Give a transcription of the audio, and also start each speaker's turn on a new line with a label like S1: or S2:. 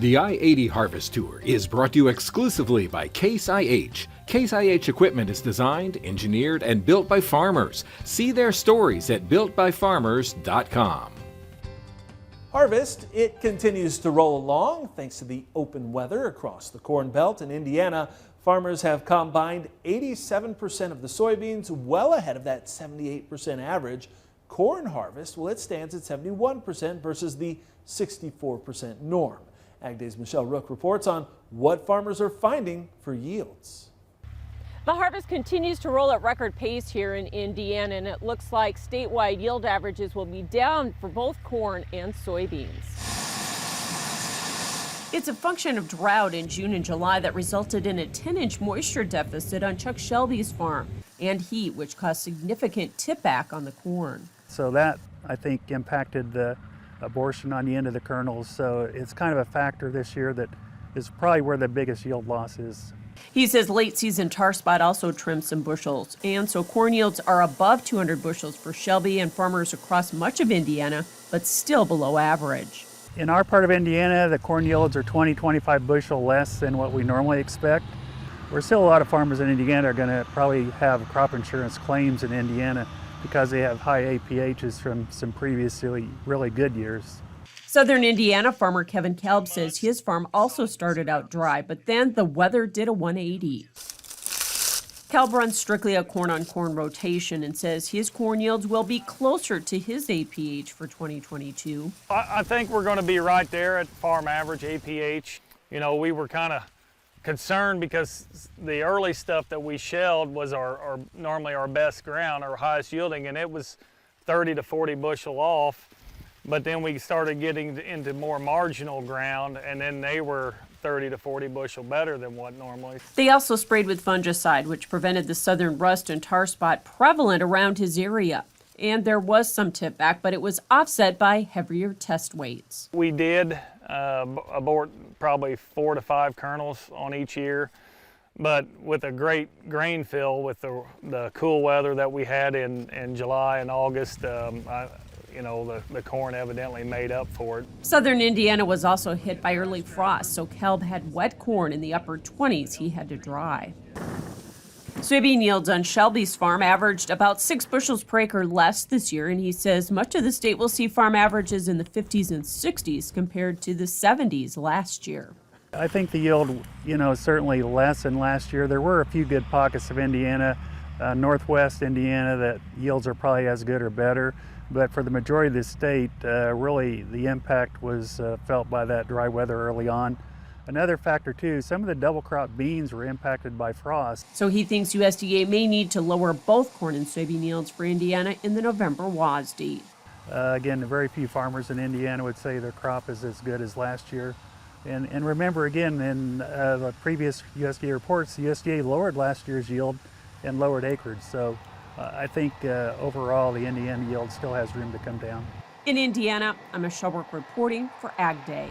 S1: The I-80 Harvest Tour is brought to you exclusively by Case IH. Case IH equipment is designed, engineered, and built by farmers. See their stories at builtbyfarmers.com.
S2: Harvest, it continues to roll along thanks to the open weather across the Corn Belt in Indiana. Farmers have combined 87% of the soybeans, well ahead of that 78% average. Corn harvest, well, it stands at 71% versus the 64% norm. AgDay's Michelle Rook reports on what farmers are finding for yields.
S3: The harvest continues to roll at record pace here in Indiana, and it looks like statewide yield averages will be down for both corn and soybeans. It's a function of drought in June and July that resulted in a 10-inch moisture deficit on Chuck Shelby's farm, and heat, which caused significant tip back on the corn.
S4: So that, I think, impacted the abortion on the end of the kernels. So it's kind of a factor this year that is probably where the biggest yield loss is.
S3: He says late season tar spot also trimmed some bushels, and so corn yields are above 200 bushels for Shelby and farmers across much of Indiana, but still below average.
S4: In our part of Indiana, the corn yields are 20-25 bushel less than what we normally expect. There's still a lot of farmers in Indiana are going to probably have crop insurance claims in Indiana because they have high APHs from some previously really good years.
S3: Southern Indiana farmer Kevin Kalb says his farm also started out dry, but then the weather did a 180. Kalb runs strictly a corn-on-corn rotation and says his corn yields will be closer to his APH for 2022.
S5: I think we're going to be right there at farm average APH. You know, we were kind of concerned because the early stuff that we shelled was normally our best ground, our highest yielding, and it was 30 to 40 bushel off. But then we started getting into more marginal ground, and then they were 30 to 40 bushel better than what normally.
S3: They also sprayed with fungicide, which prevented the southern rust and tar spot prevalent around his area. And there was some tip back, but it was offset by heavier test weights.
S5: We did abort probably 4 to 5 kernels on each ear, but with a great grain fill with the cool weather that we had in July and August, you know, the corn evidently made up for it.
S3: Southern Indiana was also hit by early frost, so Kalb had wet corn in the upper 20s he had to dry. Soybean yields on Shelby's farm averaged about 6 bushels per acre less this year, and he says much of the state will see farm averages in the 50s and 60s compared to the 70s last year.
S4: I think the yield, you know, is certainly less than last year. There were a few good pockets of Indiana, northwest Indiana, that yields are probably as good or better. But for the majority of the state, really the impact was felt by that dry weather early on. Another factor too, some of the double crop beans were impacted by frost.
S3: So he thinks USDA may need to lower both corn and soybean yields for Indiana in the November WASDE.
S4: Again, very few farmers in Indiana would say their crop is as good as last year. And remember again, in the previous USDA reports, the USDA lowered last year's yield and lowered acreage. So I think overall the Indiana yield still has room to come down.
S3: In Indiana, I'm Michelle Rook reporting for AgDay.